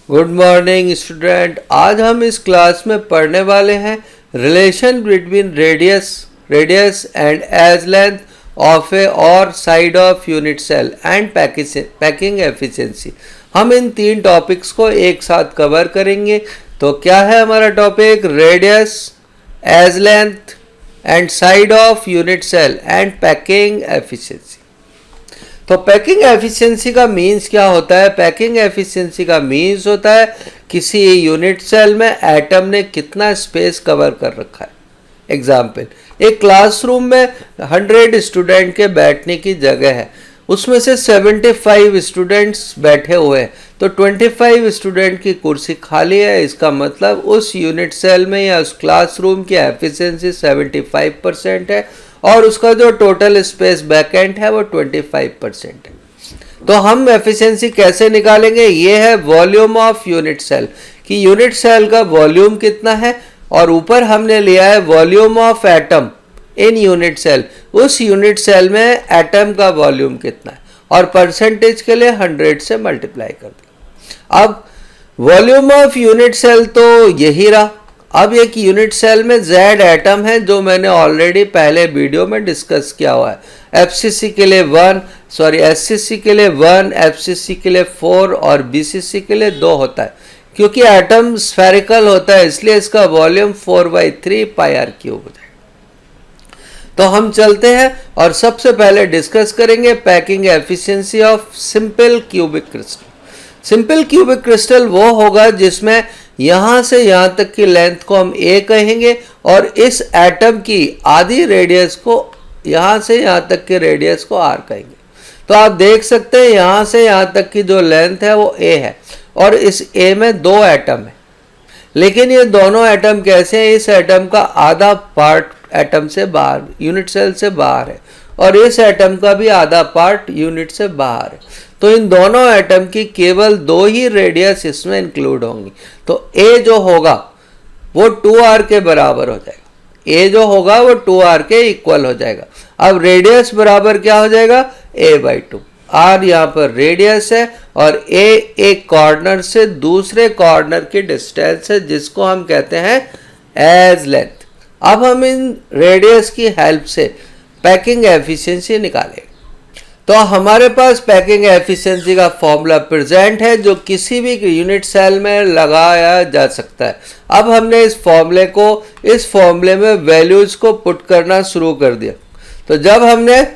Good morning student. आज हम इस क्लास में पढ़ने वाले हैं relation between radius and edge length of a और side of unit cell and packing efficiency. हम इन तीन टॉपिक्स को एक साथ कवर करेंगे। तो क्या है हमारा topic? Radius, edge length and side of unit cell and packing efficiency. तो पैकिंग एफिशिएंसी का मीन्स क्या होता है? पैकिंग एफिशिएंसी का मीन्स होता है किसी यूनिट सेल में एटम ने कितना स्पेस कवर कर रखा है। एग्जाम्पल, एक क्लासरूम में 100 स्टूडेंट के बैठने की जगह है, उसमें से 75 स्टूडेंट्स बैठे हुए हैं, तो 25 स्टूडेंट की कुर्सी खाली है। इसका मतलब उस यूनिट सेल में या उस क्लासरूम की एफिशिएंसी 75% है और उसका जो टोटल स्पेस वैकेंट है वो 25% है। तो हम एफिशिएंसी कैसे निकालेंगे? ये है वॉल्यूम ऑफ यूनिट सेल, कि यूनिट सेल का वॉल्यूम कितना है, और ऊपर हमने लिया है volume of atom in unit cell, उस यूनिट सेल में एटम का वॉल्यूम कितना है, और परसेंटेज के लिए 100 से मल्टीप्लाई कर दिया। अब वॉल्यूम ऑफ यूनिट सेल तो यही रहा। अब एक यूनिट सेल में Z एटम है, जो मैंने ऑलरेडी पहले वीडियो में डिस्कस किया हुआ है। FCC के लिए 1, SCC के लिए 1, FCC के लिए 4 और BCC के लिए 2 होता है। क्योंकि एटम स्फेरिकल होता है इसलिए इसका वॉल्यूम 4/3 πr³ हो जाएगा। तो हम चलते हैं और सबसे पहले डिस्कस करेंगे packing efficiency of simple cubic crystal. Simple cubic crystal वो होगा जिसमें यहाँ से यहाँ तक की लेंथ को हम A कहेंगे और इस एटम की आधी रेडियस को, यहाँ से यहाँ तक के रेडियस को R कहेंगे। तो आप देख सकते हैं यहाँ से यहाँ तक की जो लेंथ है वो A है और इस A में 2 एटम है, लेकिन ये दोनों एटम कैसे हैं? इस एटम का आधा पार्ट एटम से बाहर, यूनिट सेल से बाहर है, और इस एटम का भी आधा पार्ट यूनिट से बाहर है। तो इन दोनों एटम की केवल 2 ही रेडियस इसमें इंक्लूड होंगी। तो A जो होगा वो 2R के बराबर हो जाएगा। A जो होगा वो 2R के इक्वल हो जाएगा। अब रेडियस बराबर क्या हो जाएगा? A/2। R यहाँ पर रेडियस है और A एक कॉर्नर से दूसरे कॉर्नर की डिस्टेंस है, जिसको हम कहते हैं एज लेंथ। अब हम इन रेडियस की हेल्प से पैकिंग एफिशिएंसी निकालेंगे। तो हमारे पास पैकिंग एफिशिएंसी का फॉर्मूला प्रेजेंट है, जो किसी भी यूनिट सेल में लगाया जा सकता है। अब हमने इस फॉर्मूले में वैल्यूज को पुट करना शुरू कर दिया। तो जब हमने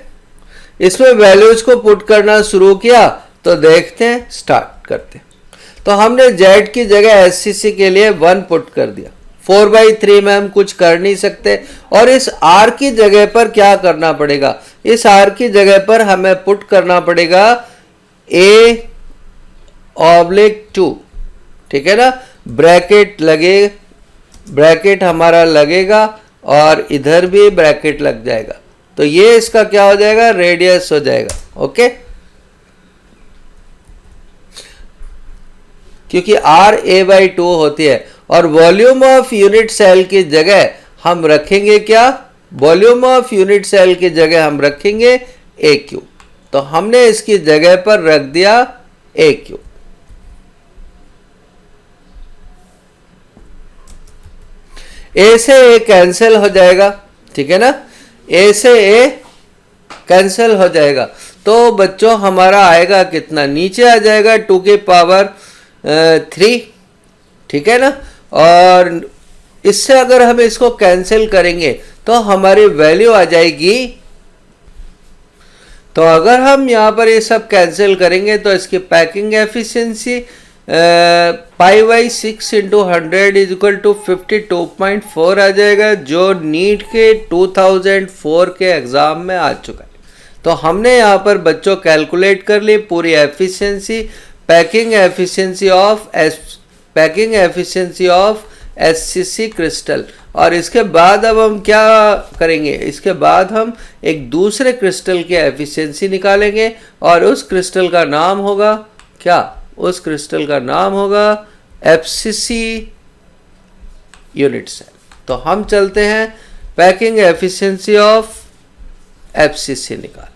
इसमें वैल्यूज को पुट करना शुरू किया तो देखते हैं, स्टार्ट करते हैं। तो हमने Z की जगह SCC के लिए 1 पुट कर दिया। 4/3 में हम कुछ कर नहीं सकते, और इस R की जगह पर क्या करना पड़ेगा? इस R की जगह पर हमें पुट करना पड़ेगा A/2, ठीक है ना। ब्रैकेट हमारा लगेगा और इधर भी ब्रैकेट लग जाएगा। तो ये इसका क्या हो जाएगा? रेडियस हो जाएगा। ओके, क्योंकि R A/2 होती है, और वॉल्यूम ऑफ यूनिट सेल की जगह हम रखेंगे क्या? वॉल्यूम ऑफ यूनिट सेल की जगह हम रखेंगे AQ। तो हमने इसकी जगह पर रख दिया AQ। A से A कैंसिल हो जाएगा, ठीक है ना। A से A कैंसिल हो जाएगा, तो बच्चों हमारा आएगा कितना? नीचे आ जाएगा 2⁻3, ठीक है ना। और इससे अगर हम इसको कैंसिल करेंगे तो हमारी वैल्यू आ जाएगी। तो अगर हम यहाँ पर ये सब कैंसिल करेंगे तो इसकी पैकिंग एफिशिएंसी π/6 × 100 = 52.4 आ जाएगा, जो नीट के 2004 के एग्जाम में आ चुका है। तो हमने यहाँ पर बच्चों कैलकुलेट कर ली पूरी efficiency, packing efficiency of SCC crystal. और इसके बाद अब हम क्या करेंगे? इसके बाद हम एक दूसरे क्रिस्टल की एफिशिएंसी निकालेंगे, और उस क्रिस्टल का नाम होगा क्या? उस क्रिस्टल का नाम होगा FCC यूनिट सेल। तो हम चलते हैं पैकिंग एफिशिएंसी ऑफ FCC निकालने।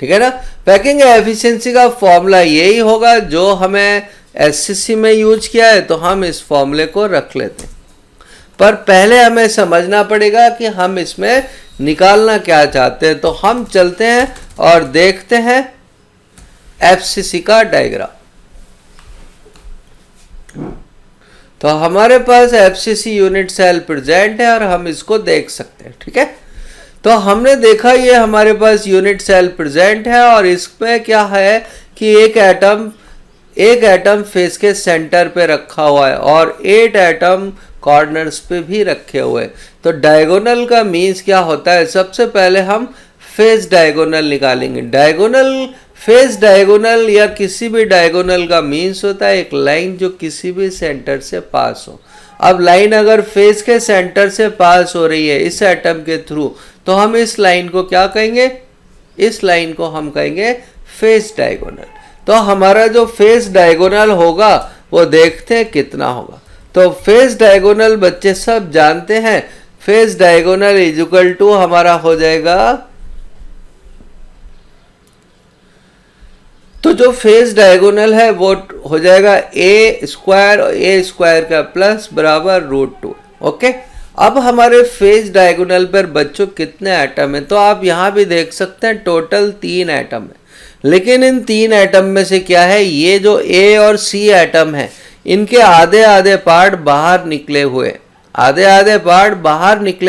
ठीक है ना। पैकिंग एफिशिएंसी का फॉर्मूला यही होगा जो हमें एससीसी में यूज किया है, तो हम इस फॉर्मूले को रख लेते हैं। पर पहले हमें समझना पड़ेगा कि हम इसमें निकालना क्या चाहते हैं। तो हम चलते हैं और देखते हैं एफसीसी का डायग्राम। तो हमारे पास एफसीसी यूनिट सेल प्रेजेंट है और हम इसको देख सकते हैं, ठीक है। तो हमने देखा ये हमारे पास यूनिट सेल प्रेजेंट है और इसमें क्या है कि एक एटम फेस के सेंटर पे रखा हुआ है और 8 एटम कॉर्नर्स पे भी रखे हुए। तो डायगोनल का मीन्स क्या होता है, सबसे पहले हम फेस डायगोनल निकालेंगे। फेस डायगोनल या किसी भी डायगोनल का मीन्स होता है एक लाइन जो किसी भी सेंटर से पास हो। अब लाइन अगर फेस के सेंटर से पास हो रही है इस एटम के थ्रू, तो हम इस लाइन को क्या कहेंगे, इस लाइन को हम कहेंगे फेस डायगोनल। तो हमारा जो फेस डायगोनल होगा वो देखते हैं कितना होगा। तो फेस डायगोनल बच्चे सब जानते हैं, face diagonal is equal to हमारा हो जाएगा, तो जो फेस डायगोनल है वो हो जाएगा ए स्क्वायर का प्लस बराबर √2। ओके, अब हमारे फेस डायगोनल पर बच्चों कितने एटम है, तो आप यहां भी देख सकते हैं टोटल 3 एटम है। लेकिन इन 3 एटम में से क्या है, ये जो ए और सी एटम है इनके आधे आधे पार्ट बाहर निकले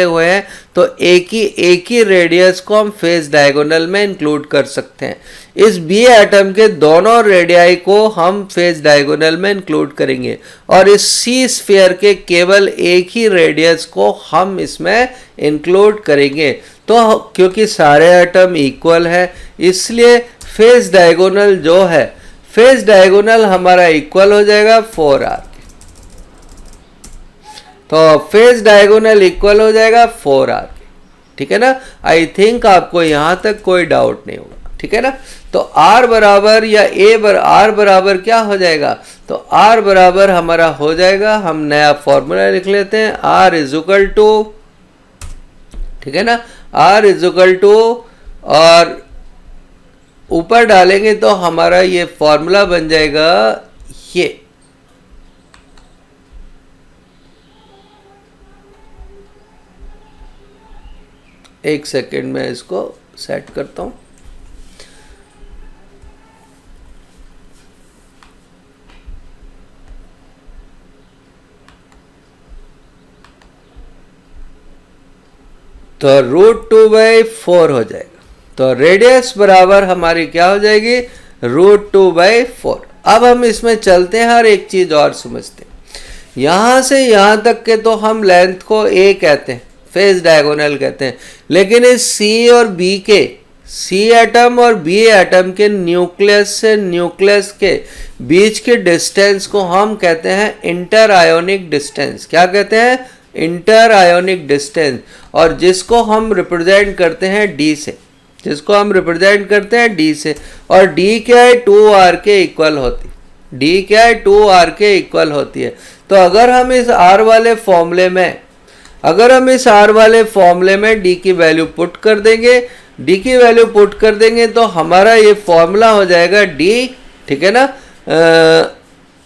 हुए हैं, तो एक ही रेडियस को हम फेस डायगोनल में इंक्लूड कर सकते हैं। इस बी एटम के दोनों रेडियाई को हम फेस डायगोनल में इंक्लूड करेंगे और इस सी स्फीयर के केवल एक ही रेडियस को हम इसमें इंक्लूड करेंगे। तो क्योंकि सारे एटम इक्वल है इसलिए फेस डायगोनल जो है, फेस डायगोनल हमारा इक्वल हो जाएगा 4r। तो फेस डायगोनल इक्वल हो जाएगा 4r, ठीक है ना। आई थिंक आपको यहां तक कोई डाउट नहीं होगा, ठीक है ना। तो r बराबर या r बराबर क्या हो जाएगा, तो r बराबर हमारा हो जाएगा, हम नया फॉर्मूला लिख लेते हैं, r इज इक्वल टू, ठीक है ना, r इज इक्वल टू, और ऊपर डालेंगे तो हमारा ये फॉर्मूला बन जाएगा ये, एक सेकेंड में इसको सेट करता हूं। तो √2/4 हो जाएगा। तो रेडियस बराबर हमारी क्या हो जाएगी, √2/4। अब हम इसमें चलते हैं, हर एक चीज और समझते हैं। यहां से यहां तक के तो हम लेंथ को a कहते हैं, फेस डायगोनल कहते हैं, लेकिन इस सी और बी के, सी एटम और बी एटम के न्यूक्लियस से न्यूक्लियस के बीच के डिस्टेंस को हम कहते हैं इंटर आयोनिक डिस्टेंस। क्या कहते हैं, इंटर आयोनिक डिस्टेंस, और जिसको हम रिप्रेजेंट करते हैं d से, और d क्या है, 2r के इक्वल होती, d क्या है, 2r के इक्वल होती है। तो अगर हम इस r वाले फॉर्मूले में d की वैल्यू पुट कर देंगे, तो हमारा ये फॉर्मूला हो जाएगा d, ठीक है ना,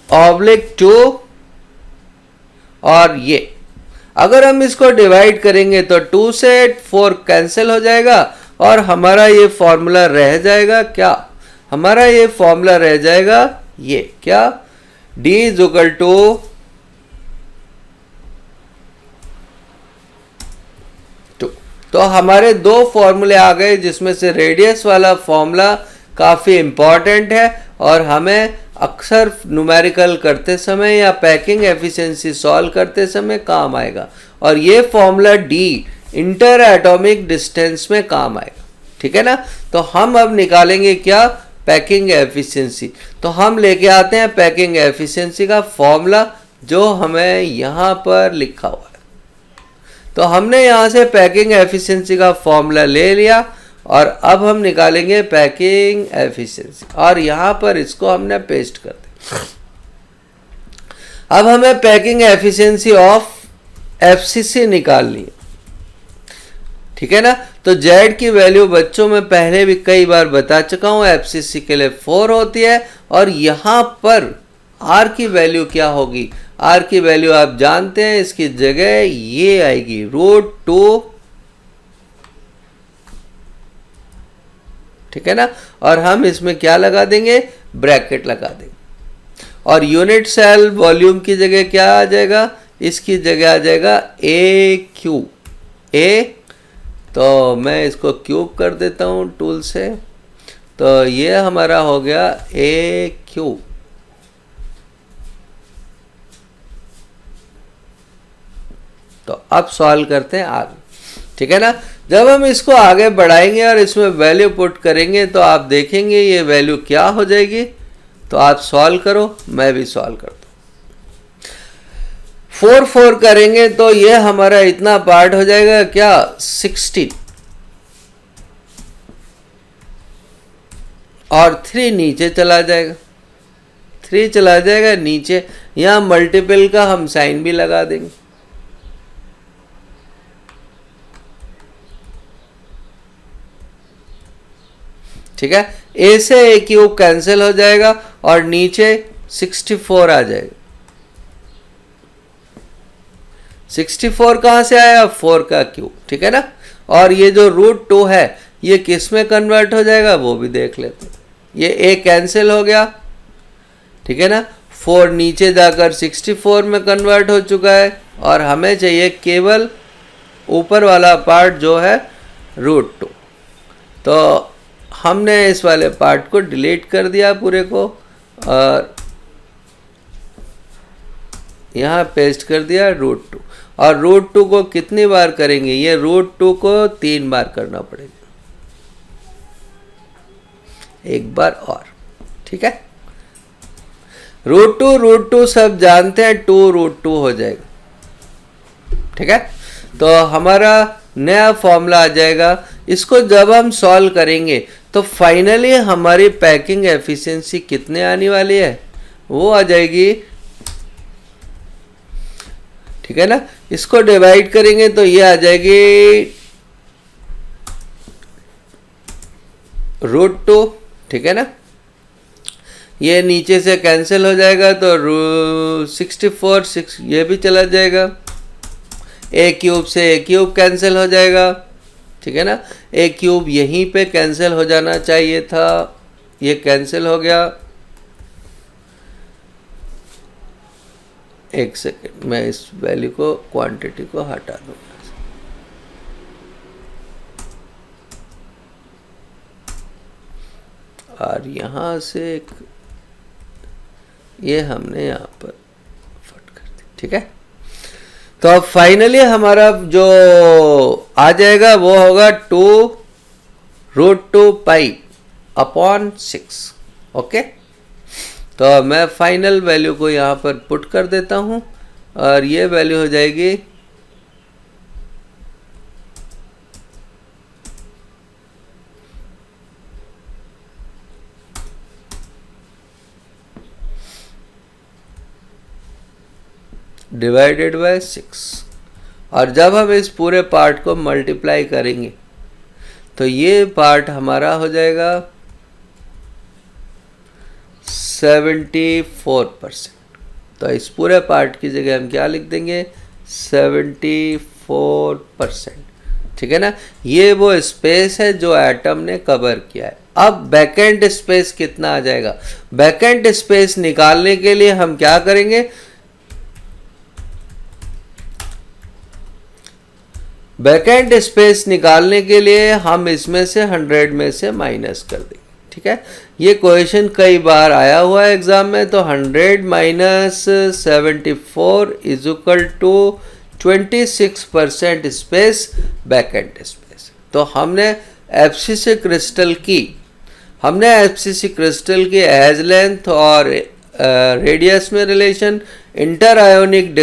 /2, और ये अगर हम इसको डिवाइड करेंगे तो 2 से 4 कैंसिल हो जाएगा और हमारा ये फॉर्मूला रह जाएगा क्या, हमारा ये फॉर्मूला रह जाएगा ये क्या, d इज इक्वल टू, तो हमारे 2 फॉर्मूले आ गए जिसमें से रेडियस वाला फॉर्मूला काफ़ी इम्पॉर्टेंट है और हमें अक्सर न्यूमेरिकल करते समय या पैकिंग एफिशिएंसी सॉल्व करते समय काम आएगा, और ये formula d inter atomic distance में काम आएगा, ठीक है ना। तो हम अब निकालेंगे क्या, पैकिंग एफिशिएंसी। तो हम लेके आते हैं पैकिंग एफिशिएंसी का फॉर्मूला जो हमें यहाँ पर लिखा हुआ है। तो हमने यहाँ से पैकिंग एफिशिएंसी का फॉर्मूला ले लिया और अब हम निकालेंगे पैकिंग एफिशिएंसी, और यहाँ पर इसको हमने पेस्ट कर दिया। अब हमें पैकिंग एफिशिएंसी ऑफ एफसीसी निकालनी है, ठीक है ना। तो Z की वैल्यू बच्चों में पहले भी कई बार बता चुका हूं, FCC के लिए 4 होती है। और यहां पर R की वैल्यू क्या होगी? R की वैल्यू आप जानते हैं, इसकी जगह ये आएगी √2, ठीक है ना। और हम इसमें क्या लगा देंगे? ब्रैकेट लगा देंगे। और यूनिट सेल वॉल्यूम की जगह क्या आ जाएगा? इसकी जगह आ जाएगा AQ। तो मैं इसको क्यूब कर देता हूं टूल से, तो ये हमारा हो गया AQ। तो अब सॉल्व करते हैं आगे, ठीक है ना। जब हम इसको आगे बढ़ाएंगे और इसमें वैल्यू पुट करेंगे तो आप देखेंगे ये वैल्यू क्या हो जाएगी। तो आप सॉल्व करो, मैं भी सॉल्व करता हूं। 4 करेंगे तो ये हमारा इतना पार्ट हो जाएगा क्या? 16। और 3 नीचे चला जाएगा, 3 चला जाएगा नीचे। यहां मल्टीपल का हम साइन भी लगा देंगे, ठीक है। A से AQ कैंसिल हो जाएगा और नीचे 64 आ जाएगा। 64 कहां से आया? 4 का क्यूब, ठीक है ना। और ये जो √2 है ये किस में कन्वर्ट हो जाएगा वो भी देख लेते हैं। ये A कैंसिल हो गया, ठीक है ना। 4 नीचे जाकर 64 में कन्वर्ट हो चुका है और हमें चाहिए केवल ऊपर वाला पार्ट जो है √2। तो हमने इस वाले पार्ट को डिलीट कर दिया पूरे को और यहाँ पेस्ट कर दिया √2। और √2 को कितनी बार करेंगे? ये √2 को 3 बार करना पड़ेगा, एक बार और, ठीक है। √2 सब जानते हैं, 2√2 हो जाएगा, ठीक है। तो हमारा नया फॉर्मूला आ जाएगा। इसको जब हम सॉल्व करेंगे तो फाइनली हमारी पैकिंग एफिशिएंसी कितने आने वाली है? वो आ जाएगी, ठीक है ना। इसको डिवाइड करेंगे तो ये आ जाएगी √2, ठीक है ना। ये नीचे से कैंसिल हो जाएगा तो 64 ये भी चला जाएगा। A³ से A³ कैंसिल हो जाएगा, ठीक है ना। A³ यहीं पे कैंसिल हो जाना चाहिए था, ये कैंसिल हो गया। एक सेकेंड, मैं इस वैल्यू को, क्वांटिटी को हटा दूंगा। और यहां से एक ये हमने यहाँ पर फट कर दी, ठीक है। तो अब फाइनली हमारा जो आ जाएगा वो होगा 2√2 π/6, ओके। तो मैं फाइनल वैल्यू को यहाँ पर पुट कर देता हूँ और ये वैल्यू हो जाएगी डिवाइडेड बाय 6। और जब हम इस पूरे पार्ट को मल्टीप्लाई करेंगे तो ये पार्ट हमारा हो जाएगा 74%। तो इस पूरे पार्ट की जगह हम क्या लिख देंगे? 74%, ठीक है ना। ये वो स्पेस है जो एटम ने कवर किया है। अब बैकेंड स्पेस कितना आ जाएगा? बैकेंड स्पेस निकालने के लिए हम क्या करेंगे? बैकेंड स्पेस निकालने के लिए हम इसमें से 100 में से माइनस कर देंगे, ठीक है। ये क्वेश्चन कई बार आया हुआ है एग्जाम में। तो 100 minus 74 is equal to 26% space backend space. तो हमने FCC क्रिस्टल की एज लेंथ और रेडियस में relation, inter ionic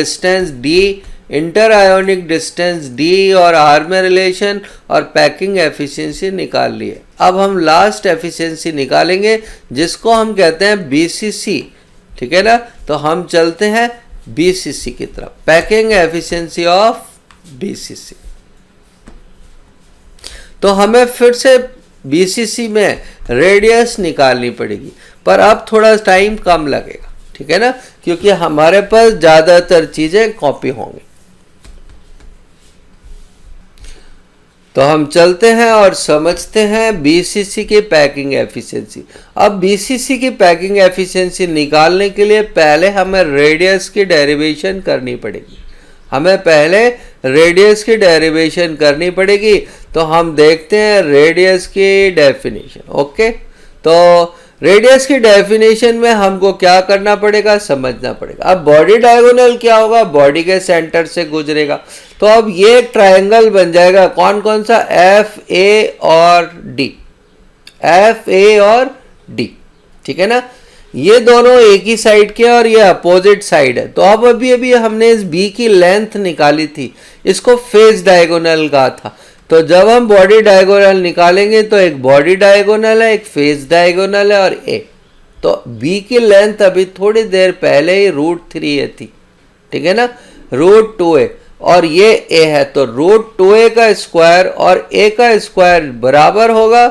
distance D और R में रिलेशन और पैकिंग एफिशिएंसी निकाल लिए। अब हम लास्ट एफिशिएंसी निकालेंगे जिसको हम कहते हैं BCC, ठीक है ना। तो हम चलते हैं BCC की तरफ, पैकिंग एफिशिएंसी ऑफ BCC। तो हमें फिर से BCC में रेडियस निकालनी पड़ेगी, पर अब थोड़ा टाइम कम लगेगा, ठीक है ना, क्योंकि हमारे पास ज़्यादातर चीज़ें कॉपी होंगी। तो हम चलते हैं और समझते हैं BCC की पैकिंग एफिशिएंसी। अब BCC की पैकिंग एफिशिएंसी निकालने के लिए पहले हमें रेडियस की डेरिवेशन करनी पड़ेगी। हमें पहले रेडियस की डेरिवेशन करनी पड़ेगी। तो हम देखते हैं रेडियस की डेफिनेशन। ओके, तो रेडियस की डेफिनेशन में हमको क्या करना पड़ेगा, समझना पड़ेगा। अब बॉडी डायगोनल क्या होगा, बॉडी के सेंटर से गुजरेगा। तो अब ये एक ट्रायंगल बन जाएगा, कौन कौन सा, FA और D, FA और D, ठीक है ना। ये दोनों एक ही साइड के और ये अपोजिट साइड है। तो अब अभी हमने इस B की लेंथ निकाली थी, इसको फेस डायगोनल कहा था। तो जब हम बॉडी डायगोनल निकालेंगे तो एक बॉडी डायगोनल है, एक फेस डायगोनल है और ए। तो B की लेंथ अभी थोड़ी देर पहले ही √3a थी, ठीक है ना, √2a, और ये a है। तो √2a का स्क्वायर और a का स्क्वायर बराबर होगा।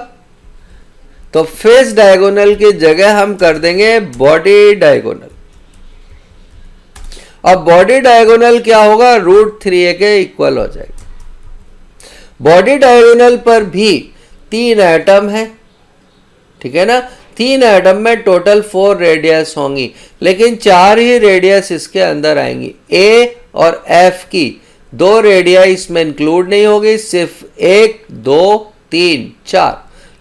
तो फेस डायगोनल की जगह हम कर देंगे बॉडी डायगोनल। अब बॉडी डायगोनल क्या होगा, √3a के इक्वल हो जाएगा। बॉडी डायगोनल पर भी 3 एटम है, ठीक है ना। 3 एटम में टोटल 4 रेडियस होंगी, लेकिन 4 ही रेडियस इसके अंदर आएंगी। A और F की 2 रेडियस इसमें इंक्लूड नहीं होगी, सिर्फ 1, 2, 3, 4।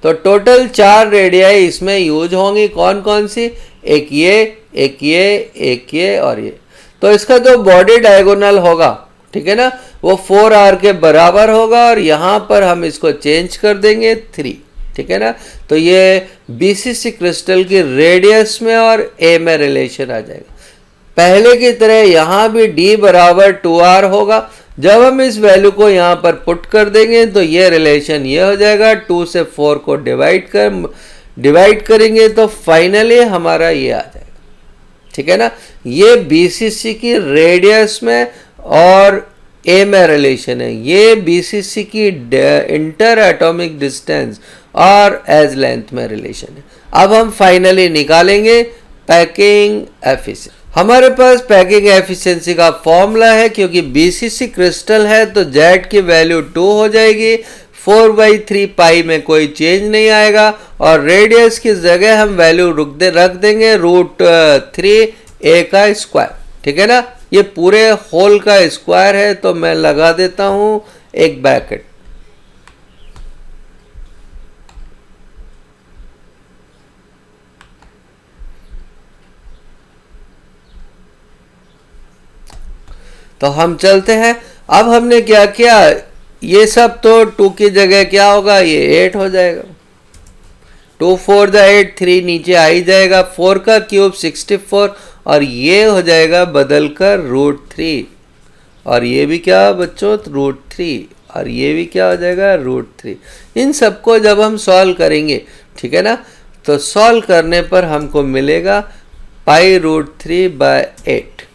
तो टोटल 4 रेडियस इसमें यूज होंगी। कौन कौन सी, एक ये, एक ये, एक ये और ये। तो इसका जो बॉडी डायगोनल होगा, ठीक है ना, वो 4r के बराबर होगा और यहां पर हम इसको चेंज कर देंगे 3, ठीक है ना। तो ये BCC क्रिस्टल की रेडियस में और A में रिलेशन आ जाएगा। पहले की तरह यहां भी D बराबर 2r होगा। जब हम इस वैल्यू को यहां पर पुट कर देंगे तो ये रिलेशन ये हो जाएगा, 2 से 4 को डिवाइड करेंगे तो फाइनली हमारा ये आ जाएगा, ठीक है ना। ये BCC की रेडियस में और A में रिलेशन है। ये BCC की इंटर एटॉमिक डिस्टेंस और एज लेंथ में रिलेशन है। अब हम फाइनली निकालेंगे पैकिंग एफिशिएंसी। हमारे पास पैकिंग एफिशिएंसी का फॉर्मूला है, क्योंकि BCC क्रिस्टल है तो Z की वैल्यू 2 हो जाएगी, 4/3 पाई में कोई चेंज नहीं आएगा, और रेडियस की जगह हम वैल्यू रख देंगे √3a का स्क्वायर, ठीक है ना। ये पूरे होल का स्क्वायर है, तो मैं लगा देता हूं एक ब्रैकेट। तो हम चलते हैं। अब हमने क्या किया, ये सब तो 2 की जगह क्या होगा, ये 8 हो जाएगा। 2 4 × 8, 3 नीचे आ ही जाएगा, 4 का क्यूब 64, और ये हो जाएगा बदल कर √3, और ये भी क्या बच्चों, √3, और ये भी क्या हो जाएगा, √3। इन सबको जब हम सॉल्व करेंगे, ठीक है ना, तो सॉल्व करने पर हमको मिलेगा π√3/8,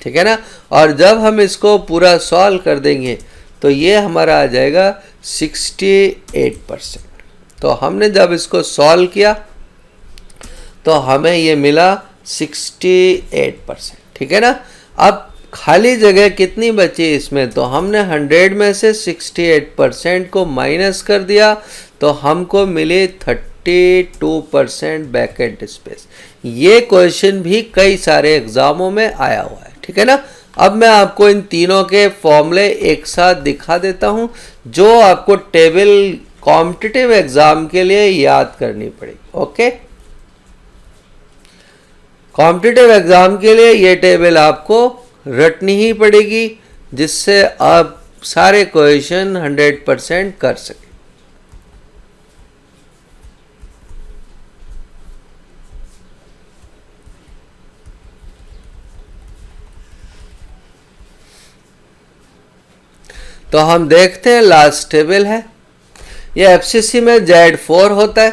ठीक है ना। और जब हम इसको पूरा सॉल्व कर देंगे तो ये हमारा आ जाएगा 68%। तो हमने जब इसको सॉल्व किया तो हमें ये मिला 68%, ठीक है ना। अब खाली जगह कितनी बची इसमें, तो हमने 100 में से 68% को माइनस कर दिया, तो हमको मिले 32% बैकेंट स्पेस। ये क्वेश्चन भी कई सारे एग्जामों में आया हुआ है, ठीक है ना। अब मैं आपको इन तीनों के फॉर्मूले एक साथ दिखा देता हूं, जो आपको टेबल कॉम्पिटिटिव एग्जाम के लिए याद करनी पड़ेगी। ओके, कॉम्पिटिटिव एग्जाम के लिए ये टेबल आपको रटनी ही पड़ेगी, जिससे आप सारे क्वेश्चन 100% कर सकें। तो हम देखते हैं, लास्ट टेबल है। ये FCC में Z4 होता है,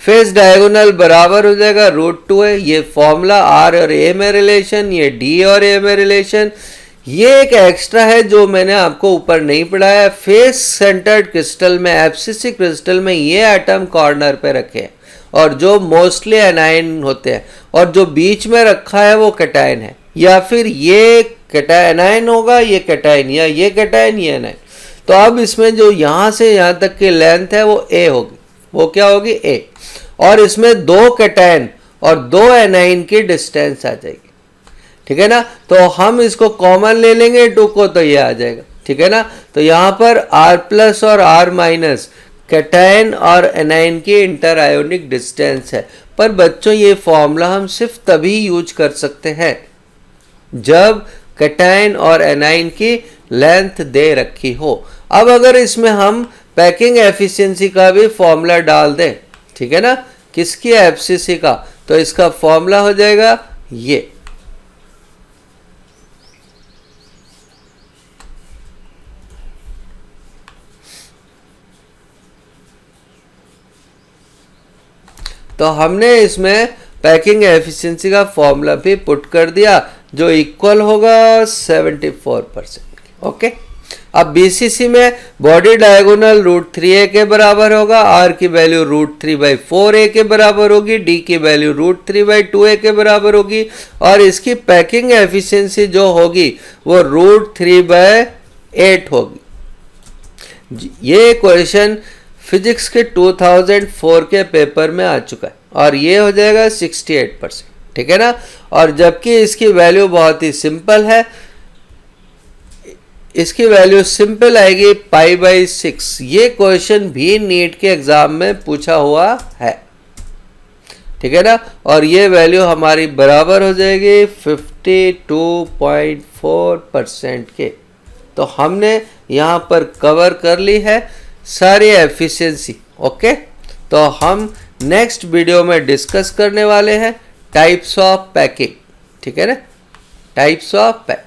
फेस डायगोनल बराबर हो जाएगा √2 है। ये फॉर्मूला R और A में रिलेशन, ये D और A में रिलेशन, ये एक एक्स्ट्रा है जो मैंने आपको ऊपर नहीं पढ़ाया। फेस सेंटर्ड क्रिस्टल में, एफसीसी क्रिस्टल में ये एटम कॉर्नर पे रखे हैं और जो मोस्टली एनाइन होते हैं, और जो बीच में रखा है वो कैटायन है, या फिर ये कैटायन होगा, ये कैटायन, या ये कैटायन, ये एनाइन। तो अब इसमें जो यहाँ से यहाँ तक की लेंथ है वो ए होगी, वो क्या होगी, ए। और इसमें दो कैटायन और दो एनाइन की डिस्टेंस आ जाएगी, ठीक है ना। तो हम इसको कॉमन ले लेंगे 2 को, तो ये आ जाएगा, ठीक है ना। तो यहाँ पर R प्लस और R माइनस कैटायन और एनाइन की इंटर आयोनिक डिस्टेंस है। पर बच्चों ये फॉर्मूला हम सिर्फ तभी यूज कर सकते हैं जब कैटायन और एनाइन की लेंथ दे रखी हो। अब अगर इसमें हम पैकिंग एफिशिएंसी का भी फॉर्मूला डाल दें, ठीक है ना, किसकी, एफसीसी का, तो इसका फॉर्मूला हो जाएगा ये। तो हमने इसमें पैकिंग एफिशिएंसी का फॉर्मूला भी पुट कर दिया जो इक्वल होगा 74%। ओके, अब बीसीसी में बॉडी डायगोनल √3a के बराबर होगा, आर की वैल्यू √3/4a के बराबर होगी, डी की वैल्यू √3/2a के बराबर होगी, और इसकी पैकिंग एफिशिएंसी जो होगी वो √3/8 होगी। ये क्वेश्चन फिजिक्स के 2004 के पेपर में आ चुका है और ये हो जाएगा 68%, ठीक है ना। और जबकि इसकी वैल्यू बहुत ही सिंपल है, इसकी वैल्यू सिंपल आएगी π/6। ये क्वेश्चन भी नीट के एग्जाम में पूछा हुआ है, ठीक है ना। और ये वैल्यू हमारी बराबर हो जाएगी 52.4% के। तो हमने यहाँ पर कवर कर ली है सारी एफिशिएंसी। ओके, तो हम नेक्स्ट वीडियो में डिस्कस करने वाले हैं टाइप्स ऑफ पैकिंग, ठीक है ना, टाइप्स ऑफ पैकिंग।